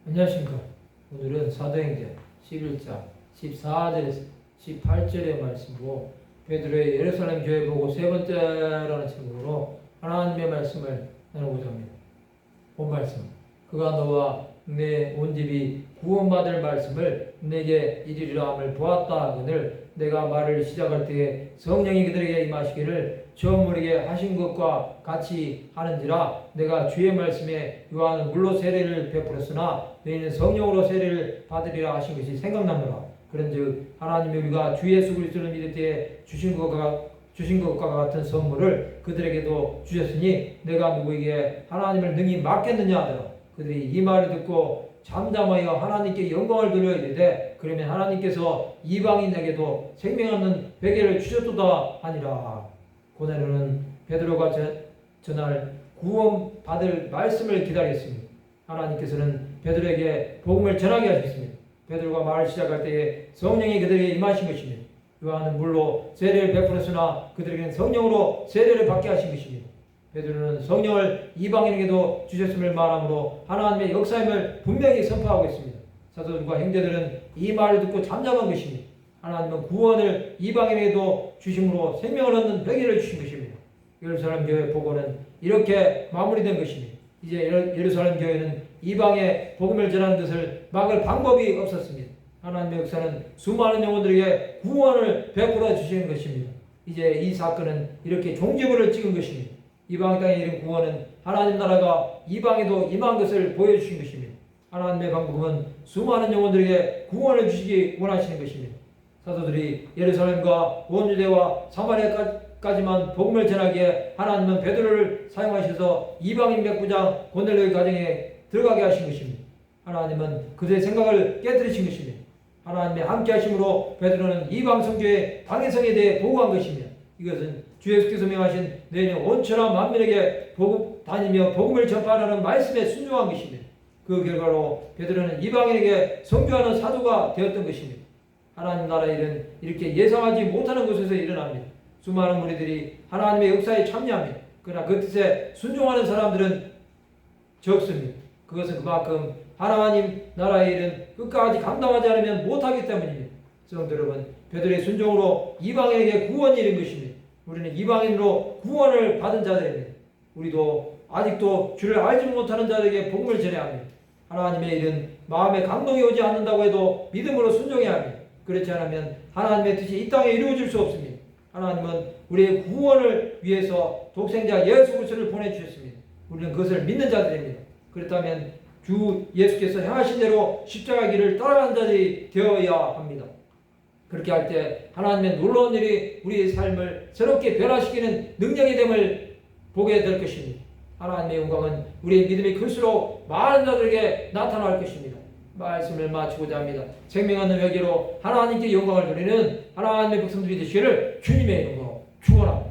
안녕하십니까. 오늘은 사도행전 11장 14절에서 18절의 말씀으로 베드로의 예루살렘 교회 보고 세 번째라는 제목으로 하나님의 말씀을 나누고자 합니다. 본 말씀. 그가 너와 내 온 집이 구원받을 말씀을 내게 이르리라 함을 보았다 하거늘 내가 말을 시작할 때에 성령이 그들에게 임하시기를 처음 우리에게 하신 것과 같이 하는지라. 내가 주의 말씀에 요한은 물로 세례를 베풀었으나 너희는 성령으로 세례를 받으리라 하신 것이 생각나노라. 그런즉 하나님이 우리가 주 예수 그리스도를 믿을 때에 주신 것과 같은 선물을 그들에게도 주셨으니 내가 누구에게 하나님을 능히 맡겠느냐 하더라. 그들이 이 말을 듣고 잠잠하여 하나님께 영광을 돌려 이르되 그러면 하나님께서 이방인에게도 생명 없는 베개를 주셨도다 하니라. 고넬료는 베드로가 전할 구원받을 말씀을 기다렸습니다. 하나님께서는 베드로에게 복음을 전하게 하셨습니다. 베드로가 말을 시작할 때에 성령이 그들에게 임하신 것입니다. 요한은 물로 세례를 베풀었으나 그들에게는 성령으로 세례를 받게 하신 것입니다. 베드로는 성령을 이방인에게도 주셨음을 말하므로 하나님의 역사임을 분명히 선포하고 있습니다. 사도들과 형제들은 이 말을 듣고 잠잠한 것입니다. 하나님은 구원을 이방인에게도 주심으로 생명을 얻는 베개를 주신 것입니다. 예루살렘 교회 복음은 이렇게 마무리된 것입니다. 이제 예루살렘 교회는 이방에 복음을 전하는 것을 막을 방법이 없었습니다. 하나님의 역사는 수많은 영혼들에게 구원을 베풀어 주시는 것입니다. 이제 이 사건은 이렇게 종지부를 찍은 것입니다. 이방 땅에 이른 구원은 하나님 나라가 이방에도 임한 것을 보여주신 것입니다. 하나님의 방법은 수많은 영혼들에게 구원을 주시기 원하시는 것입니다. 사도들이 예루살렘과 온 유대와 사마리아까지만 복음을 전하기에 하나님은 베드로를 사용하셔서 이방인 백부장 고넬료의 가정에 들어가게 하신 것입니다. 하나님은 그들의 생각을 깨뜨리신 것입니다. 하나님의 함께 하심으로 베드로는 이방 성교의 방해성에 대해 보고한 것입니다. 이것은 주 예수께서 명하신 너희는 온 천하 만민에게 다니며 복음을 전파하라는 말씀에 순종한 것입니다. 그 결과로 베드로는 이방인에게 선교하는 사도가 되었던 것입니다. 하나님 나라의 일은 이렇게 예상하지 못하는 곳에서 일어납니다. 수많은 무리들이 하나님의 역사에 참여합니다. 그러나 그 뜻에 순종하는 사람들은 적습니다. 그것은 그만큼 하나님 나라의 일은 끝까지 감당하지 않으면 못하기 때문입니다. 성도 여러분, 베드로의 순종으로 이방인에게 구원이 이른 것입니다. 우리는 이방인으로 구원을 받은 자들입니다. 우리도 아직도 주를 알지 못하는 자들에게 복음을 전해야 합니다. 하나님의 일은 마음에 감동이 오지 않는다고 해도 믿음으로 순종해야 합니다. 그렇지 않으면 하나님의 뜻이 이 땅에 이루어질 수 없습니다. 하나님은 우리의 구원을 위해서 독생자 예수 그리스도를 보내주셨습니다. 우리는 그것을 믿는 자들입니다. 그렇다면 주 예수께서 행하신 대로 십자가 길을 따라가는 자들이 되어야 합니다. 그렇게 할 때 하나님의 놀라운 일이 우리의 삶을 새롭게 변화시키는 능력이 됨을 보게 될 것입니다. 하나님의 영광은 우리의 믿음이 클수록 많은 자들에게 나타날 것입니다. 말씀을 마치고자 합니다. 생명 없는 회개로 하나님께 영광을 돌리는 하나님의 백성들이 되시기를 주님의 이름으로 축원합니다.